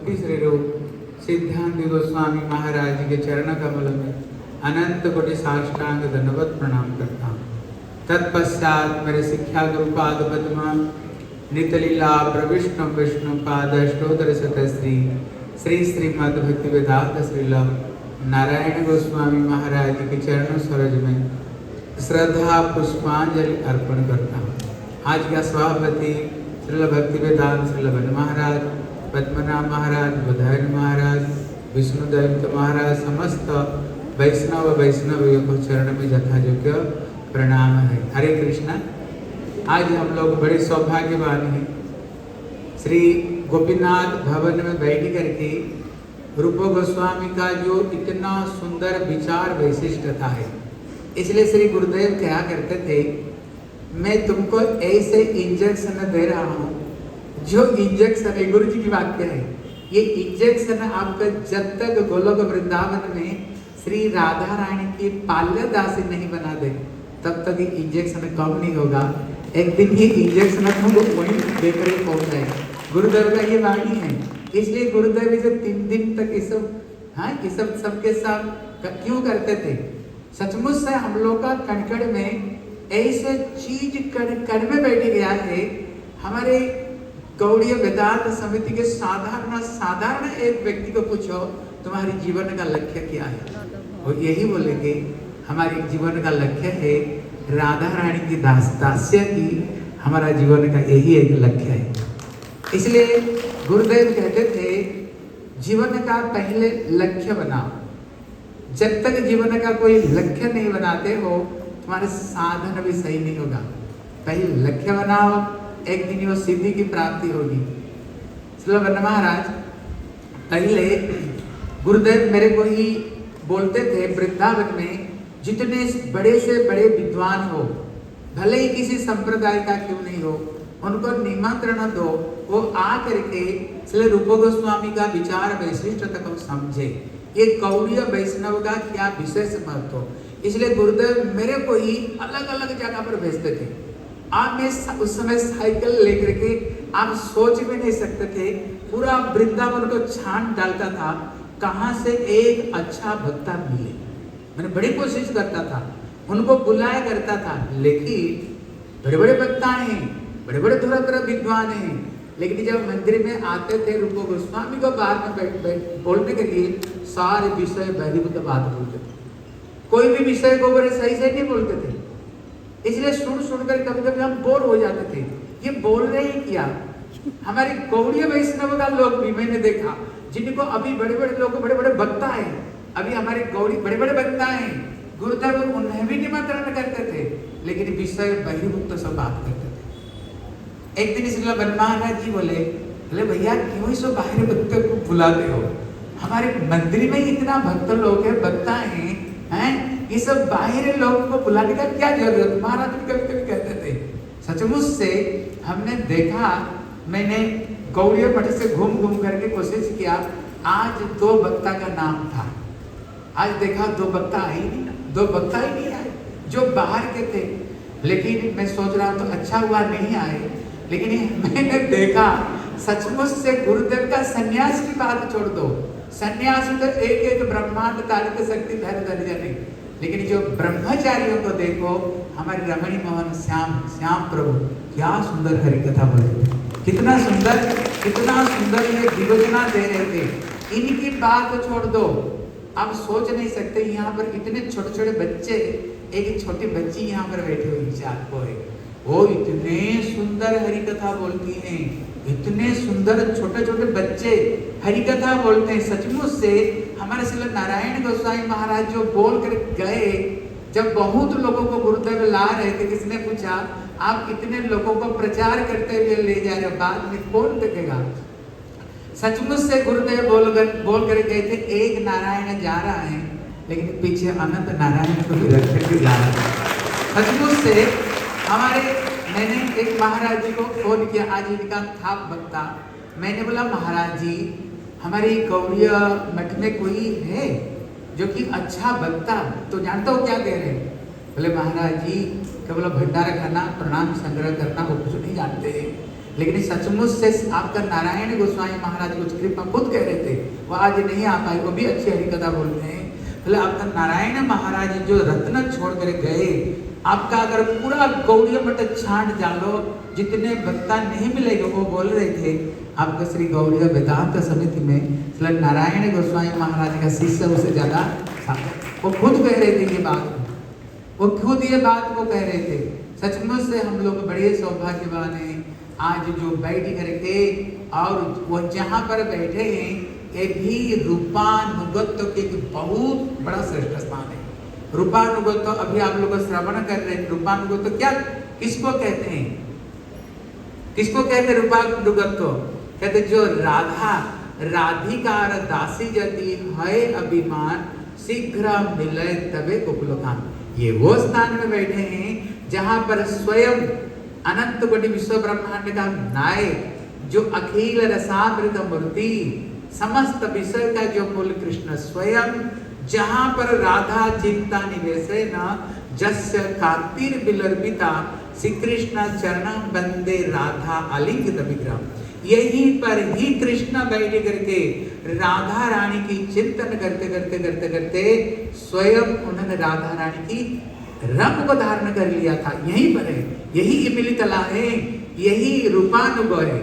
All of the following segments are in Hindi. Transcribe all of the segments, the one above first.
भक्ति श्री रूप सिद्धांत गोस्वामी महाराज के चरण कमल में अनंत कोटि साष्टांग धन्यवाद प्रणाम करता हूँ। तत्पश्चात मेरे शिक्षा गुरु पाद पद्मा नितलीला प्रविष्णु विष्णु पाद अष्टोत्तर शतश्री श्री श्रीमद् भक्ति वेदांत श्रील नारायण गोस्वामी महाराज के चरणों सरोज में श्रद्धा पुष्पांजलि अर्पण करता हूँ। आज का सभापति श्रील भक्ति वेदांत श्रील बन महाराज, पद्मनाभ महाराज, बुधायन महाराज, विष्णुदत्त महाराज, समस्त वैष्णवियों को चरण में यथायोग्य प्रणाम है। हरे कृष्णा। आज हम लोग बड़े सौभाग्यवान हैं। श्री गोपीनाथ भवन में बैठ करके रूप गोस्वामी का जो इतना सुंदर विचार वैशिष्टता है, इसलिए श्री गुरुदेव क्या करते थे, मैं तुमको ऐसे इंजेक्शन दे रहा हूँ जो इंजेक्शन है, गुरु जी की वाक्य है, ये इंजेक्शन आपका जब तक गोलोक वृंदावन में श्री राधा रानी की पाल्यदासी नहीं बना दे तब तक ये इंजेक्शन कम नहीं होगा। एक दिन ये इंजेक्शन हमको वहीं देकर पहुंच जाएगा। गुरुदेव का ये वाणी है। इसलिए गुरुदेव इसे 3 दिन तक ये सब सबके साथ क्यों करते थे? सचमुच से हम लोग का कणकड़ में ऐसे चीज कण में बैठ गया है। हमारे गौड़ीय वेदांत समिति के साधारण एक व्यक्ति को पूछो तुम्हारे जीवन का लक्ष्य क्या है, वो यही बोलेंगे हमारे जीवन का लक्ष्य है राधा रानी की दास्य की, हमारा जीवन का यही एक लक्ष्य है। इसलिए गुरुदेव कहते थे जीवन का पहले लक्ष्य बनाओ। जब तक जीवन का कोई लक्ष्य नहीं बनाते हो तुम्हारे साधन भी सही नहीं होगा। पहले लक्ष्य बनाओ, एक दिन वो सिद्धि की प्राप्ति होगी। श्रील बन महाराज पहले गुरुदेव मेरे को ही बोलते थे, वृंदावन में जितने बड़े से बड़े विद्वान हो, भले ही किसी संप्रदाय का क्यों नहीं हो, उनको निमंत्रण दो, वो आ करके श्री रूप गोस्वामी का विचार वैशिष्टता को समझे। ये गौड़ीय वैष्णव का क्या विशेष महत्व हो। इसलिए गुरुदेव मेरे को ही अलग अलग जगह पर भेजते थे। आप में उस समय साइकिल लेकर के आप सोच भी नहीं सकते थे, पूरा वृंदावन को छान डालता था कहाँ से एक अच्छा भक्ता मिले। मैंने बड़ी कोशिश करता था, उनको बुलाया करता था, लेकिन बड़े बड़े भक्ता हैं, बड़े बड़े धुरंधर विद्वान हैं, लेकिन जब मंदिर में आते थे रूप गोस्वामी को बाहर में बोलने के लिए सारे विषय बहिर्भूत बात बोलते थे। कोई भी विषय को बड़े सही से नहीं बोलते थे। इसलिए सुनकर कभी कभी हम बोर हो जाते थे, ये बोल रहे हैं क्या। हमारे गौड़ीय वैष्णव का लोग भी मैंने देखा, जिनको अभी बड़े बड़े लोग बड़े बड़े भक्ता हैं, अभी हमारे गौड़ी बड़े बड़े भक्ता हैं, गुरुदेव उन्हें भी निमंत्रण करते थे, लेकिन विषय बहिर्भूत सब बात करते थे। एक दिन श्रील बन महाराज जी बोले भैया क्यों इस बाहर भक्त को बुलाते हो, हमारे मंदिर में इतना भक्त लोग है, भक्ता हैं, ये सब बाहर लोगों को बुलाने का क्या जरूरत। महाराज भी कभी कभी कहते थे। सचमुच से हमने देखा, मैंने गौड़ीय मठ से घूम करके कोशिश किया, आज 2 भक्ता का नाम था, आज देखा 2 भक्ता ही नहीं, 2 भक्ता ही नहीं आए जो बाहर के थे। लेकिन मैं सोच रहा तो अच्छा हुआ नहीं आए, लेकिन मैंने देखा सचमुच से गुरुदेव का सन्यास की बात छोड़ दो, सन्यास तो एक ब्रह्मांड तारित शक्ति धर जाने, लेकिन जो ब्रह्मचारियों को देखो, हमारे रमणी मोहन श्याम प्रभु क्या सुंदर हरि कथा बोले थे, कितना सुंदर ये विवेचना दे रहे थे। इनकी बात छोड़ दो, आप सोच नहीं सकते यहाँ पर इतने छोटे छोटे बच्चे, एक छोटी बच्ची यहाँ पर बैठी हुई 4 को है, वो इतने सुंदर हरि कथा बोलती हैं, इतने सुंदर छोटे छोटे बच्चे हरि कथा बोलते हैं। सचमुच से हमारे श्री नारायण गोस्वामी महाराज जो बोल कर गए, जब बहुत लोगों को गुरुदेव ला रहे थे, किसने पूछा आप इतने लोगों को प्रचार करते हुए ले जा रहे हो, बाद में कौन देखेगा। सचमुच से गुरुदेव बोल कर गए थे, एक नारायण जा रहा है लेकिन पीछे अनंत नारायण को भी रख करके जा रहा है। सचमुच से मैंने एक महाराज जी को फोन किया, आज इनका था भक्ता, मैंने बोला महाराज जी हमारे गौड़ीय मठ में कोई है जो कि अच्छा भक्ता, तो जानता हो क्या कह रहे हैं? बोले महाराज जी केवल भंडारा खाना, प्रणाम संग्रह करना, वो कुछ नहीं जानते हैं। लेकिन सचमुच से आपका नारायण गोस्वामी महाराज कुछ कृपा खुद कह रहे थे, वो आज नहीं आ पाए, वो भी अच्छी हरि कथा बोलते हैं। बोले आपका नारायण महाराज जो रत्न छोड़ कर गए, आपका अगर पूरा गौड़ीय मठ छांट डालो, जितने भक्ता नहीं मिलेंगे। वो बोल रहे थे आपका श्री गौड़ीय वेदांत समिति में नारायण गोस्वामी महाराज का शिष्य उससे ज्यादा, वो खुद कह रहे थे ये बात, वो खुद ये बात को कह रहे थे। सचमुच से हम लोग बड़े सौभाग्यवान हैं आज जो बैठ करके, और वो जहाँ पर बैठे हैं ये भी रूपानुगत्य के बहुत बड़ा श्रेष्ठ स्थान है। रूपानुगत्य अभी आप लोग श्रवण कर रहे हैं। रूपानुगत्य क्या, किसको कहते हैं, किसको कहते हैं रूपानुगत्य? कहते जो राधा राधिकार दासी जति है अभिमान, शीघ्र मिले तबे गोकुलकान। ये वो स्थान में बैठे हैं जहां पर स्वयं अनंत कोटि विश्व ब्रह्मांड का नायक, जो अखिल रसामृत मूर्ति, समस्त विषय का जो मूल कृष्ण स्वयं, जहां पर राधा चिंता निवेशे न जस्य कातिर विलर्पिता, श्री कृष्ण चरणम बंदे राधा आलिंगित विग्रह। यहीं पर ही कृष्ण बैठ करके राधा रानी की चिंतन करते करते करते करते स्वयं उन्होंने राधा रानी की रंग को धारण कर लिया था। यहीं पर है, यही इमिलितला है, यही रूपानुगो है।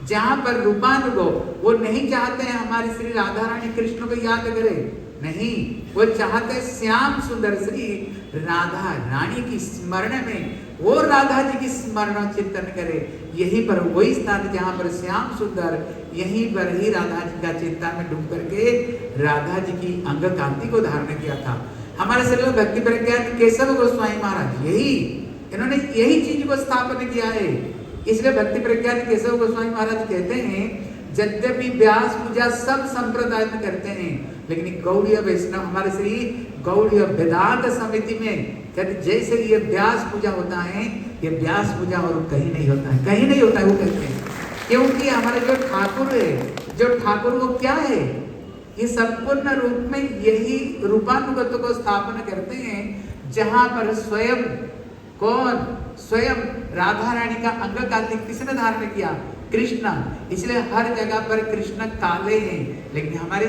जहां पर रूपानुगो, वो नहीं चाहते हैं हमारी श्री राधा रानी कृष्ण को याद करे, नहीं, वो चाहते श्याम सुंदर श्री राधा रानी की स्मरण में वो राधा जी की स्मरण चिंतन करे। यहीं पर वही स्थान जहां पर श्याम सुंदर, यहीं पर ही राधा जी का चिंता में डूब करके राधा जी की अंग कांति को धारण किया था। हमारे श्रील भक्ति प्रज्ञान केशव गोस्वामी महाराज इन्होंने यही चीज को स्थापन किया है। इसलिए भक्ति प्रज्ञान केशव गोस्वामी महाराज कहते हैं, यद्यपि व्यास पूजा सब संप्रदाय में करते हैं, लेकिन गौड़ीय वैष्णव हमारे श्री गौड़ीय वेदांत समिति में कहते जैसे ये व्यास पूजा होता है, ये व्यास पूजा और कहीं नहीं होता है, कहीं नहीं होता है। वो कहते हैं क्योंकि हमारे जो ठाकुर है, जो ठाकुर वो क्या है, ये संपूर्ण रूप में यही रूपानुगत्य को स्थापना करते हैं, जहां पर स्वयं कौन, स्वयं राधा रानी का अंग कांति किसने धारण किया, कृष्ण। इसलिए हर जगह पर कृष्ण काले हैं, लेकिन हमारे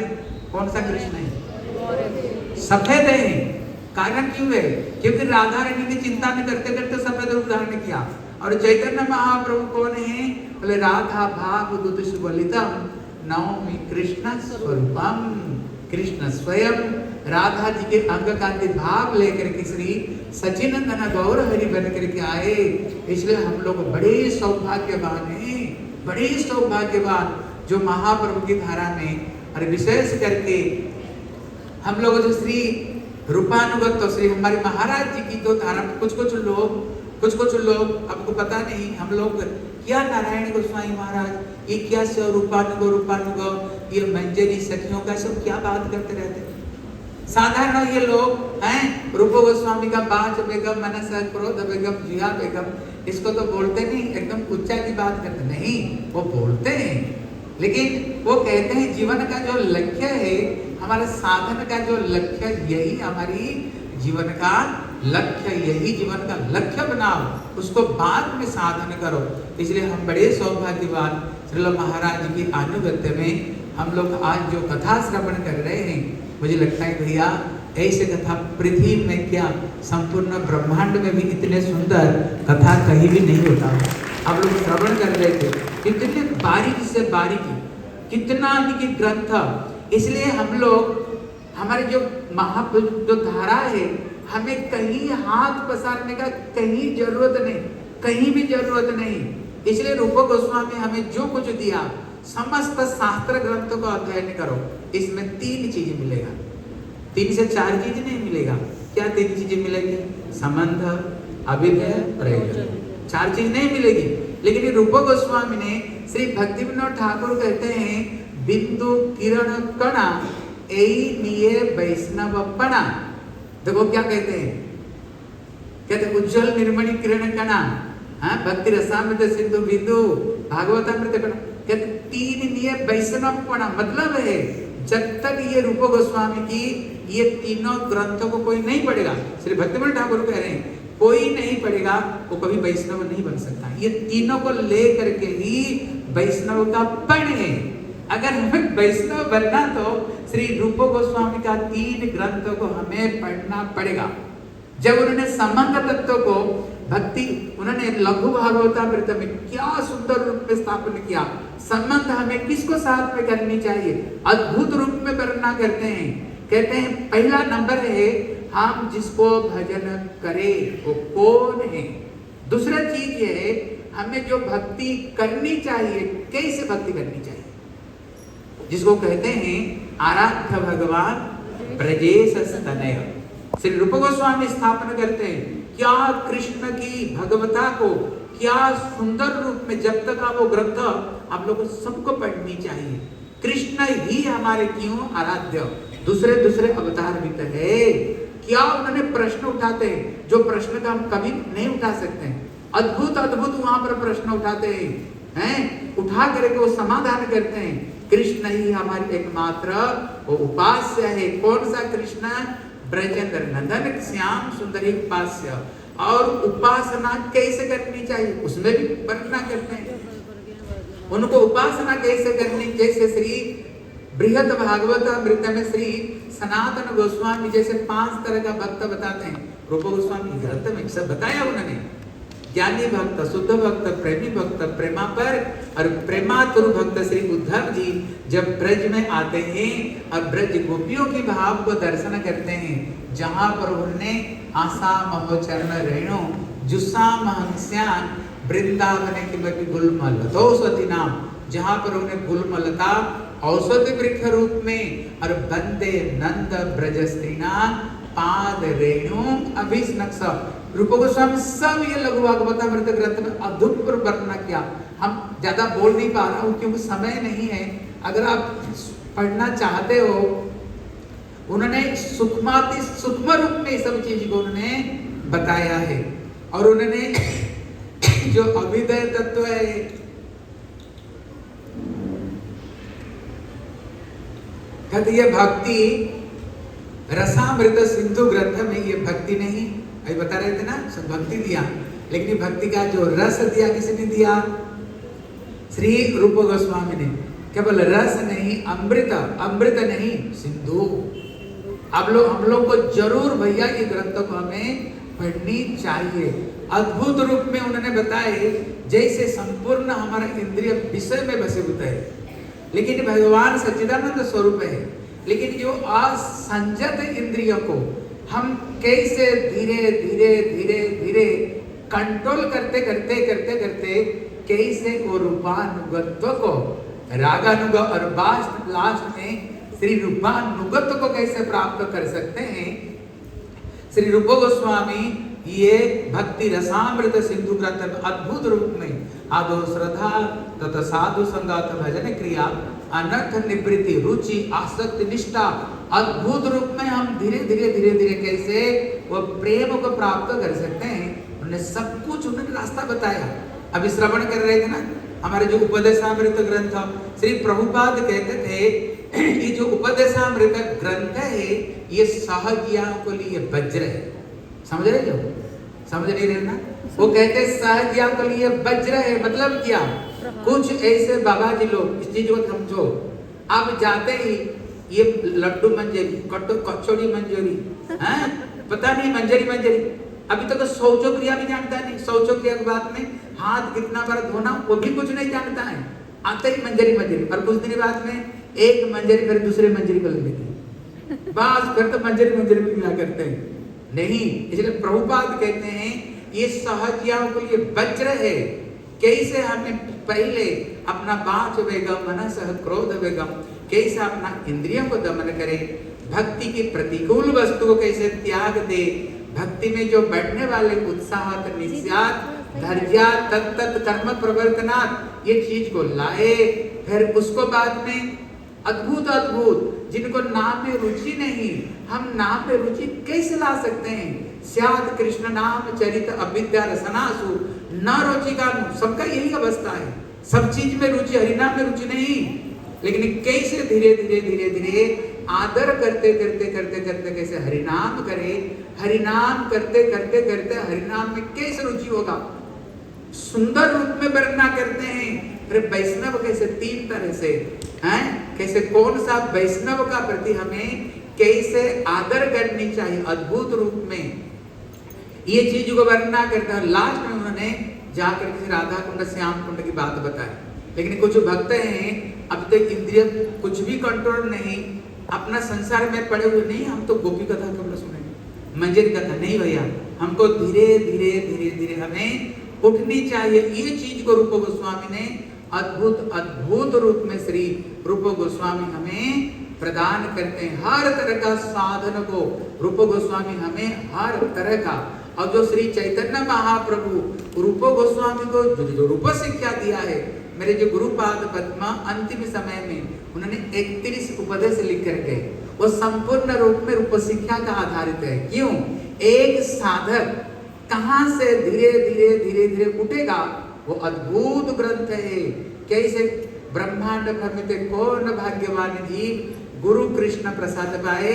कौन सा कृष्ण है, सफेद है। कारण क्यों है, क्योंकि राधा रानी की चिंता में करते करते सफेद रूप धारण किया। और चैतन्य महाप्रभु कौन है, बोले राधा भाव दूत सुबलितम नवमी कृष्ण स्वरूपम। कृष्ण स्वयं राधा जी के अंग कांति भाव लेकर के श्री सचिनंदन गौर हरि बन करके आए। इसलिए हम लोग बड़े सौभाग्यवान हैं, बड़े सौभाग्यवान जो महाप्रभु की धारा में, और विशेष करके हम लोग जो श्री रूपानुगत तो श्री हमारे महाराज जी की तो धारा, कुछ कुछ लोग आपको पता नहीं, हम लोग क्या नारायण गोस्वामी महाराज ये क्या सब रूपानुगो ये मंजरी सखियों का सब क्या बात करते रहते। साधारण ये लोग हैं, रूप गोस्वामी का बाज बेगम, मनसा क्रोध बेगम, जिया बेगम, इसको तो बोलते नहीं, एकदम उच्चा की बात करते नहीं, वो बोलते हैं, लेकिन वो कहते हैं जीवन का जो लक्ष्य है, हमारे साधन का जो लक्ष्य, यही हमारी जीवन का लक्ष्य, यही जीवन का लक्ष्य बनाओ, उसको बाद में साधन करो। इसलिए हम बड़े सौभाग्यवान श्रील महाराज की अनुगत्य में हम लोग आज जो कथा श्रवण कर रहे हैं, मुझे लगता है भैया ऐसे कथा पृथ्वी में क्या संपूर्ण ब्रह्मांड में भी इतने सुंदर कथा कहीं भी नहीं होता। हम लोग श्रवण कर रहे थे, कितने बारीकी से बारीकी, कितना की ग्रंथ। इसलिए हम लोग, हमारे जो महापुरुष जो धारा है, हमें कहीं हाथ पसारने का कहीं जरूरत नहीं, कहीं भी जरूरत नहीं। इसलिए रूप गोस्वामी हमें जो कुछ दिया, समस्त शास्त्र ग्रंथों को अध्ययन करो, इसमें 3 चीज मिलेगा, 3 से 4 चीज नहीं मिलेगा। क्या 3 चीजें मिलेगी, संबंध, अभिधेय, प्रयोजन, 4 चीज नहीं मिलेगी। लेकिन रूप गोस्वामी ने श्री भक्ति विनोद ठाकुर कहते हैं, बिंदु किरण कणा एई निये वैष्णव पणा। देखो क्या कहते हैं, कहते उज्जवल निर्मणि किरण कणा, भक्ति रसामृत सिंधु बिंदु भागवतामृत कणा, कहते 3 निये वैष्णव पणा। मतलब है जब तक ये रूप गोस्वामी की ये तीनों ग्रंथों को कोई नहीं पढ़ेगा, श्री भक्ति विनोद ठाकुर कह रहे हैं, कोई नहीं पढ़ेगा वो कभी वैष्णव नहीं बन सकता। ये तीनों को लेकर के ही वैष्णव का पण है। अगर हमें वैष्णव बनना तो श्री रूप गोस्वामी का 3 ग्रंथों को हमें पढ़ना पड़ेगा। जब उन्होंने संबंध तत्व को भक्ति, उन्होंने लघु भागवतामृत में क्या सुंदर रूप में स्थापन किया। संबंध हमें किसको साथ में करनी चाहिए, अद्भुत रूप में वर्णना करते हैं। कहते हैं पहला नंबर है हम जिसको भजन करें वो कौन है। दूसरा चीज ये है हमें जो भक्ति करनी चाहिए, कैसे भक्ति करनी चाहिए, जिसको कहते हैं आराध्य भगवान ब्रजेश तनय। श्री रूप गोस्वामी स्थापना करते हैं क्या कृष्ण की भगवता को क्या सुंदर रूप में, जब तक आप वो ग्रंथ आप लोगों को सबको पढ़नी चाहिए। कृष्ण ही हमारे क्यों आराध्य, दूसरे दूसरे अवतार भी तो है। क्या उन्होंने प्रश्न उठाते हैं जो प्रश्न का हम कभी नहीं उठा सकते, अद्भुत अद्भुत वहां पर प्रश्न उठाते हैं, उठा करके वो समाधान करते हैं। कृष्ण ही हमारी एकमात्र वो उपास्य है। कौन सा कृष्ण, ब्रजेंद्र नंदन श्याम सुंदरी उपास्य। और उपासना कैसे करनी चाहिए उसमें भी वर्णना करते हैं, उनको उपासना कैसे करनी। जैसे श्री बृहद भागवतामृत में श्री सनातन गोस्वामी जैसे 5 तरह का भक्त बताते हैं। रूप गोस्वामी ग्रंथ में सब बताया उन्होंने, ज्ञानी भक्त, शुद्ध भक्त, प्रेमी भक्त, प्रेमा पर और प्रेमातुर भक्त। श्री उद्धव जी जब ब्रज में आते हैं और ब्रज गोपियों की भाव को दर्शन करते हैं, जहां पर उन्होंने आशा महोचरण रेणु जुस्सा महंस्यान वृंदावन की गुलमल औषधि नाम, जहां पर उन्हें गुलमलता औषधि वृक्ष रूप में और बंदे नंद ब्रज स्त्रीना पाद रेणु अभिष्णक्ष। रूप गोस्वामी सब ये लघु भागवतामृत ग्रंथ में अद्भुत वर्णना किया। हम ज्यादा बोल नहीं पा रहा हूँ क्योंकि समय नहीं है। अगर आप पढ़ना चाहते हो, उन्होंने सूक्ष्म रूप में सब चीज को उन्होंने बताया है। और उन्होंने जो अभिदय तत्व है, कहते ये भक्ति रसामृत सिंधु ग्रंथ में ये भक्ति नहीं, अभी बता रहे थे ना, सब भक्ति दिया, लेकिन भक्ति का जो रस दिया किसने दिया, श्री रूप गोस्वामी ने। केवल रस नहीं, अमृत, अमृत नहीं सिंधु। हम लोग को जरूर भैया ये ग्रंथ को हमें पढ़नी चाहिए। अद्भुत रूप में उन्होंने बताए जैसे संपूर्ण हमारा इंद्रिय विषय में बसे होता है, लेकिन भगवान सच्चिदानंद स्वरूप है। लेकिन जो असंजत इंद्रियों को हम कैसे धीरे धीरे धीरे धीरे कंट्रोल करते करते करते करते कैसे वो रूपानुगत्व को, रागानुग और लास्ट में श्री रूपानुगत्व को कैसे प्राप्त कर सकते हैं। श्री रूप गोस्वामी ये भक्ति रसामृत सिंधु ग्रंथ में अद्भुत रूप में आदो श्रद्धा तथा साधु संगात भजन क्रिया अनर्थ निवृत्ति रुचि आसक्ति निष्ठा, अद्भुत रूप में हम धीरे धीरे धीरे धीरे कैसे वो प्रेम को प्राप्त कर सकते हैं। उन्होंने सब कुछ उन्होंने रास्ता बताया। अभी श्रवण कर रहे थे ना हमारे जो उपदेशामृत ग्रंथ, श्री प्रभुपाद कहते थे ये जो उपदेशामृत ग्रंथ है ये सहज्ञाओं के लिए वज्र है। समझ रहे जो समझ नहीं रहे ना, वो कहते सहज्ञाओं के लिए वज्र है। मतलब क्या, कुछ ऐसे बाबा जी लोग इस चीज को समझो, आप जाते ही ये लड्डू मंजरी, कचौड़ी मंजरी, पता नहीं मंजरी मंजरी, अभी तक तो शौचो क्रिया भी जानता नहीं। शौचो क्रिया के बाद में हाथ कितना बार धोना वो भी कुछ नहीं जानता है। आते ही मंजरी मंजरी, और कुछ दिन बाद में एक मंजरी फिर दूसरे मंजरी को ले लेते हैं, बस फिर तो मंजरी मंजरी में क्या करते हैं नहीं। इसलिए प्रभुपाद कहते हैं ये सहज्ञाओं के लिए वज्र है। कैसे हमें पहले अपना वाच वेगम मनसः क्रोध वेगम, कैसे अपना इंद्रियों को दमन करे, भक्ति की प्रतिकूल वस्तु को कैसे त्याग दे, भक्ति में जो बढ़ने वाले उत्साह निस्यात धैर्य तत्त कर्म प्रवर्तनात् ये चीज को लाए। फिर उसको बाद में अद्भुत अद्भुत जिनको नाम में रुचि नहीं, हम नाम में रुचि कैसे ला सकते हैं। स्यात् कृष्ण नाम चरित अविद्या रसनासु न रुचि का, सबका यही अवस्था है, सब चीज में रुचि, हरिनाम में रुचि नहीं। लेकिन कैसे धीरे धीरे धीरे धीरे आदर करते करते करते करते कैसे हरिनाम करे, हरिनाम करते करते करते हरिनाम में कैसे रुचि होगा, सुंदर रूप में वर्णना करते हैं। फिर वैष्णव कैसे तीन तरह से हैं, कैसे कौन सा वैष्णव का प्रति हमें कैसे आदर करनी चाहिए अद्भुत रूप में, ये चीज को वर्णना करता है। लास्ट में उन्होंने जाकर के राधा कुंड श्याम कुंड की बात बताई। लेकिन कुछ भक्त हैं अब तक इंद्रिय कुछ भी कंट्रोल नहीं, अपना संसार में पड़े हुए नहीं, हम तो गोपी कथा केवल सुनेंगे, मंजरी कथा नहीं भैया, हमको धीरे धीरे धीरे धीरे हमें उठनी चाहिए। ये चीज को रूप गोस्वामी ने अद्भुत अद्भुत रूप में श्री रूप गोस्वामी हमें प्रदान करते हैं। हर तरह का साधन को रूप गोस्वामी हमें हर तरह का, और जो श्री चैतन्य महाप्रभु रूप गोस्वामी को जो रूप शिक्षा दिया है, मेरे जो गुरुपाद पद्मा अंतिम समय में उन्होंने 31 उपदेश लिख कर गए, वो संपूर्ण रूप में रूप शिक्षा का आधारित है। क्यों? एक साधक कहां से धीरे धीरे धीरे धीरे उठेगा, वो अद्भुत ग्रंथ है। कैसे ब्रह्मांड भ्रमित कौन भाग्यवान जीव गुरु कृष्ण प्रसाद पाए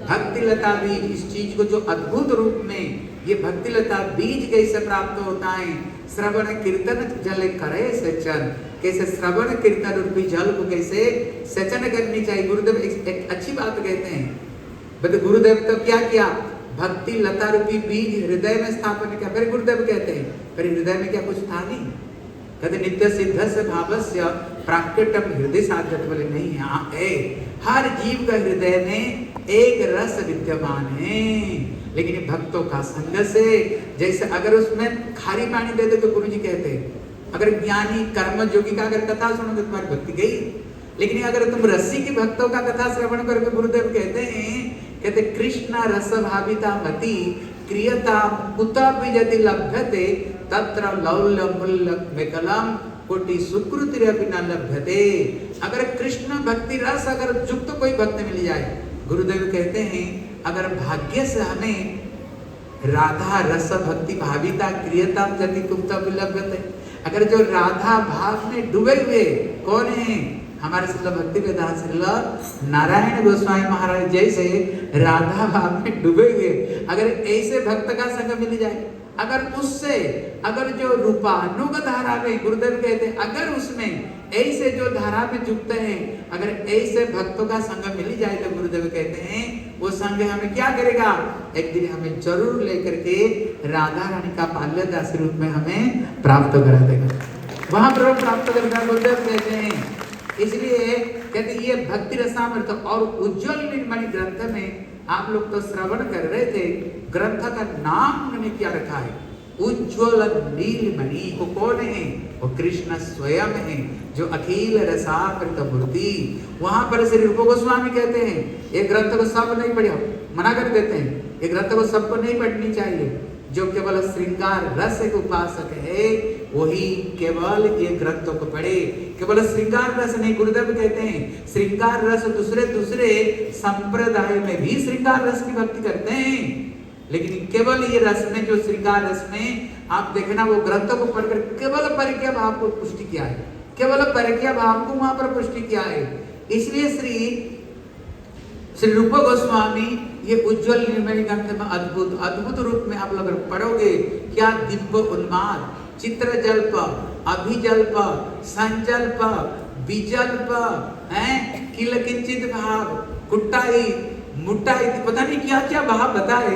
भक्ति लता बीज। इस चीज को जो अद्भुत रूप में ये भक्ति लता बीज कैसे प्राप्त होता है, श्रवण कीर्तन जल करे सेचन, कैसे श्रवण कीर्तन रूपी जल को कैसे सेचन करनी चाहिए। गुरुदेव एक अच्छी बात कहते हैं, बट गुरुदेव तो क्या किया, भक्ति लता रूपी बीज हृदय में स्थापन किया। फिर गुरुदेव कहते हैं फिर हृदय में क्या कुछ था नहीं, कहते नित्य सिद्धस्य भावस्य प्राकट्यम हृदय साध्यत, बोले नहीं, यहाँ है हर जीव का हृदय में एक रस विद्यमान है। लेकिन भक्तों का संग से, जैसे अगर उसमें खारी पानी दे दे तो गुरु जी कहते हैं, अगर ज्ञानी कर्म योगी का अगर कथा सुनोगे तुम्हारी भक्ति गई। लेकिन अगर तुम रस्सी की भक्तों का कथा श्रवण करके, गुरुदेव कहते हैं, कहते कृष्ण रस भाविता मति क्रियता कुतापि यदि लभ्यते तत्र लौल्य मूल्य विकलम कोटि सुकृति न लभ्यते। अगर कृष्ण भक्ति रस अगर युक्त कोई भक्त मिल जाए, गुरुदेव कहते हैं अगर भाग्य से हमें राधा रस भक्ति भाविता क्रियता यदि कुतापि लभ्यते, अगर जो राधा भाव में डूबे हुए कौन है, हमारे श्रील भक्ति वेदांत श्रील नारायण गोस्वामी महाराज जैसे राधा भाव में डूबे हुए, अगर ऐसे भक्त का संग मिल जाए, अगर उससे अगर जो रूपानुग धारा में, गुरुदेव कहते हैं अगर उसमें ऐसे जो धारा में जुड़ते हैं, अगर ऐसे भक्तों का संग मिल जाए तो गुरुदेव कहते हैं वो संग हमें क्या करेगा, एक दिन हमें जरूर लेकर के राधा रानी का पाल्य दास रूप में हमें प्राप्त करा देगा, वहां पर प्राप्त करेगा। गुरुदेव कहते हैं इसलिए कहते ये भक्ति रसामृत और उज्ज्वल निर्मणि ग्रंथ में आप लोग तो श्रवण कर रहे थे, ग्रंथ का नाम उन्होंने क्या रखा है, उज्ज्वल नीलमणि। वो कौन है, वो कृष्ण स्वयं है जो अखिल रसामृत मूर्ति। वहां पर श्री रूप गोस्वामी कहते हैं ये ग्रंथ को सब नहीं पढ़े, मना कर देते हैं ये ग्रंथ को सबको नहीं पढ़नी चाहिए, जो केवल श्रृंगार रस के उपासक है वही केवल ये ग्रंथों को पढ़े। केवल श्रृंगार रस नहीं, गुरुदेव कहते हैं श्रृंगार रस दूसरे दूसरे संप्रदाय में भी श्रृंगार रस की भक्ति करते हैं, लेकिन केवल ये रस में जो श्रृंगार रस में आप देखना वो ग्रंथों को पढ़कर केवल परकीय भाव को पुष्टि किया है, केवल परकीय भाव को वहां पर पुष्टि किया है। इसलिए श्री रूप गोस्वामी ये उज्ज्वल निर्मणि ग्रंथ में अद्भुत अद्भुत रूप में आप लोग पढ़ोगे, क्या दिव्य उन्माद, चित्र जल्प, अभिजल्प, संजल्प, विजल्प, किल किंचित भाव, कुटाई मुटाई, पता नहीं क्या क्या भाव बताए,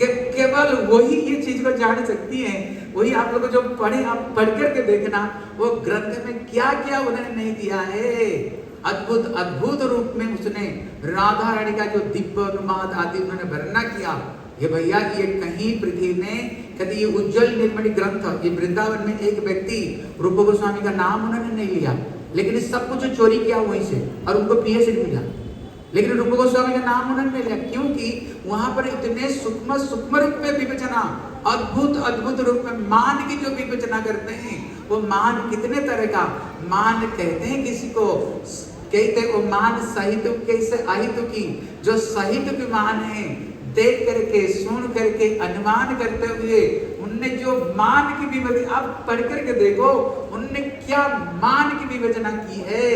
केवल वही ये चीज को जान सकती है, वही आप लोग जो पढ़े आप पढ़ करके देखना वो ग्रंथ में क्या क्या उन्होंने नहीं दिया है। अद्भुत अद्भुत रूप में उसने राधा रानी का जो दिव्य अनुवाद आदि उन्होंने वर्णना किया। ये भैया ये कहीं पृथ्वी में कहते ये उज्ज्वल निर्मणि ग्रंथ, ये वृंदावन में एक व्यक्ति रूप गोस्वामी का नाम उन्होंने नहीं लिया, लेकिन सब कुछ चोरी किया वहीं से और उनको पीएचडी मिला, लेकिन रूप गोस्वामी का नाम उन्होंने नहीं लिया क्योंकि वहां पर इतने सूक्ष्म सूक्ष्म रूप में विवेचना, अद्भुत अद्भुत रूप में मान की जो विवेचना करते हैं, वो मान कितने तरह का मान कहते हैं, किसी को कहते वो मान सहित कैसे अहित की, जो सहित भी मान है देख करके सुन करके अनुमान करते हुए उनने जो मान की विवेचना, आप पढ़ करके देखो उनने क्या मान की विवेचना की है।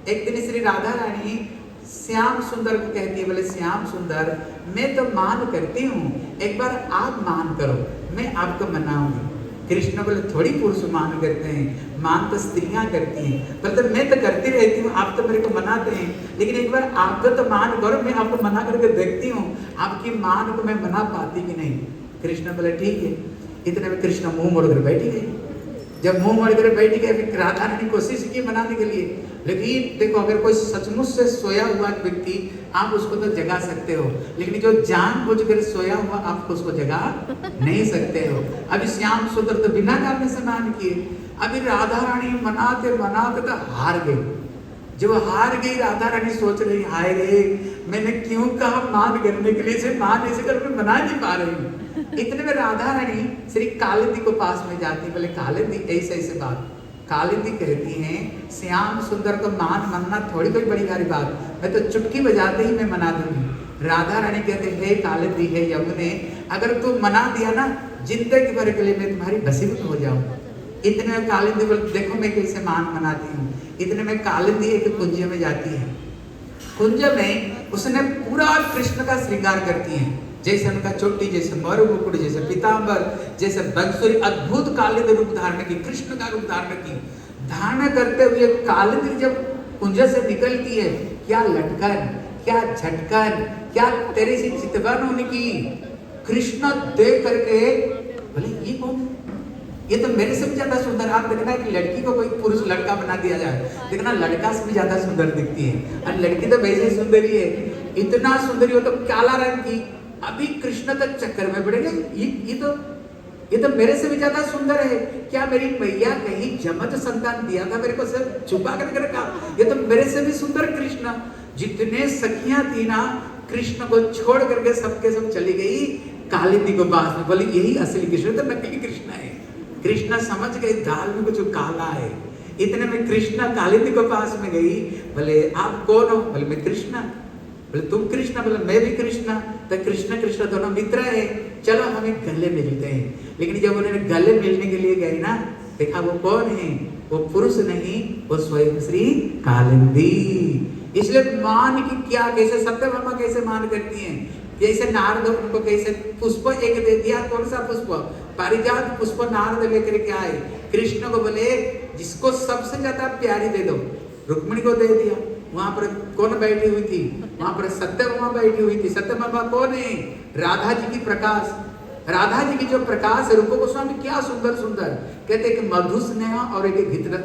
एक दिन श्री राधा रानी श्याम सुंदर को कहती है, बोले श्याम सुंदर मैं तो मान करती हूँ, एक बार आप मान करो, मैं आपको मनाऊंगी। कृष्ण बोले थोड़ी पुरुष मान करते हैं, मान तो स्त्रियां करती हैं, पर तो मैं तो करती रहती हूँ, आप तो मेरे को मनाते हैं, लेकिन एक बार आपको तो मान करो, मैं आपको मना करके देखती हूँ आपकी मान को मैं मना पाती कि नहीं। कृष्ण बोले ठीक है। इतने में कृष्ण मुंह मोड़ कर बैठ गए। जब मुंह मोड़ कर बैठ गए, फिर राधा रानी कोशिश की मनाने के लिए, लेकिन देखो अगर कोई सचमुच से सोया हुआ व्यक्ति आप उसको तो जगा सकते हो, लेकिन जो जानबूझकर सोया हुआ आप उसको जगा नहीं सकते हो। अभी श्याम सुंदर तो बिना कारण से मान किए, अभी राधा रानी मनाते मनाते तो हार गई। जब हार गई राधा रानी सोच रही, हाय रे मैंने क्यों कहा मान करने के लिए, से मान ऐसे कर मैं मना नहीं पा रही हूँ। इतने में राधा रानी श्री कालिंदी को पास में जाती, बोले कालिंदी ऐसे ऐसे बात। कालिंदी कहती हैं श्याम सुंदर को मान मनना थोड़ी कोई बड़ी भारी बात, मैं तो चुटकी बजाते ही मैं मना दूंगी। राधा रानी कहते हे कालिंदी हे यमुने, अगर तू मना दिया ना जिंदगी भर के लिए मैं तुम्हारी बसीबत हो जाऊं। इतने में कालिंदी बोले देखो मैं कैसे मान मनाती हूँ। इतने में कालिंदी एक कुंज में जाती है। कुंज में उसने पूरा कृष्ण का श्रृंगार करती है, जैसे उनका चोटी, जैसे मरु मुकुट, जैसे पीतांबर, जैसे बंसुरी, अद्भुत कालिंदी रूप धारण की, कृष्ण का रूप धारण की। धारण करते हुए कालिंदी जब कुंज से निकलती है, क्या लटकन, क्या झटकन, क्या तेरे से चितवन उनकी। कृष्ण देख करके बोले ये कौन, ये तो मेरे से भी ज्यादा सुंदर। आप देखना कि लड़की को कोई पुरुष लड़का बना दिया जाए, देखना लड़का से भी ज्यादा सुंदर दिखती है, और लड़की तो वैसे सुंदर ही है, इतना सुंदर हो तो काला रंग की। अभी कृष्ण तक चक्कर में पड़ गए, ये तो मेरे से भी ज्यादा सुंदर है। क्या मेरी मैया कहीं जमज संतान दिया था मेरे को, सब छुपा करके रखा, ये तो मेरे से भी सुंदर कृष्ण। जितने सखियां थी ना कृष्ण को छोड़ करके सबके सब चली गई कालिंदी को पास में, बोली यही असली कृष्ण, तो नकली कृष्ण है। कृष्ण समझ गए दाल में कुछ काला है। इतने में कृष्ण कालिंदी को पास में गई, बोले आप कौन हो, बोले मैं कृष्ण। बोले तुम कृष्ण, बोले मैं भी कृष्ण। तो कृष्ण कृष्ण दोनों मित्र है, चलो हमें गले मिलते हैं। लेकिन जब उन्होंने गले मिलने के लिए गए ना, देखा वो कौन है, वो पुरुष नहीं, वो स्वयं श्री कालिंदी। इसलिए मान की क्या, कैसे सत्यभामा कैसे मान करती हैं, जैसे नारद उनको कैसे पुष्प एक दे दिया, कौन सा पुष्प, पारिजात पुष्प नारद लेकर के आए। कृष्ण को बोले जिसको सबसे ज्यादा प्यारी दे दो, रुक्मिणी को दे दिया। वहां पर कौन बैठी हुई थी, वहां पर सत्यभामा बैठी हुई थी। सत्यभामा कौन है, राधा जी की प्रकाश, राधा जी की जो प्रकाश है। रूप गोस्वामी क्या सुंदर सुंदर कहते हैं कि मधु स्नेह और एक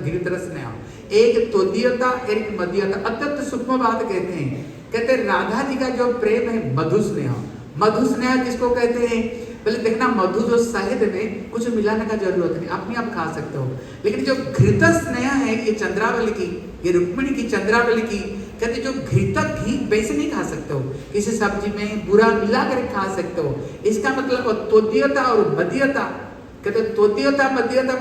गिरिधर स्नेह, एक तोदीयता एक मदीयता, अत्यंत सूक्ष्म बात कहते हैं। कहते राधा जी का जो प्रेम है मधु स्नेह। मधु स्नेह किसको कहते हैं, पहले देखना मधु जो शहद में कुछ मिलाने का जरूरत नहीं, अपने आप खा सकते हो। लेकिन जो घृत स्नेह है, ये चंद्रावली की, ये रुक्मिणी की चंद्रावली की, कहते जो घृतक घी वैसे नहीं खा सकते हो, किसी सब्जी में बुरा मिला कर खा सकते हो। इसका मतलब तोदीयता और मदीयता, कहते तोदीयता मदीयता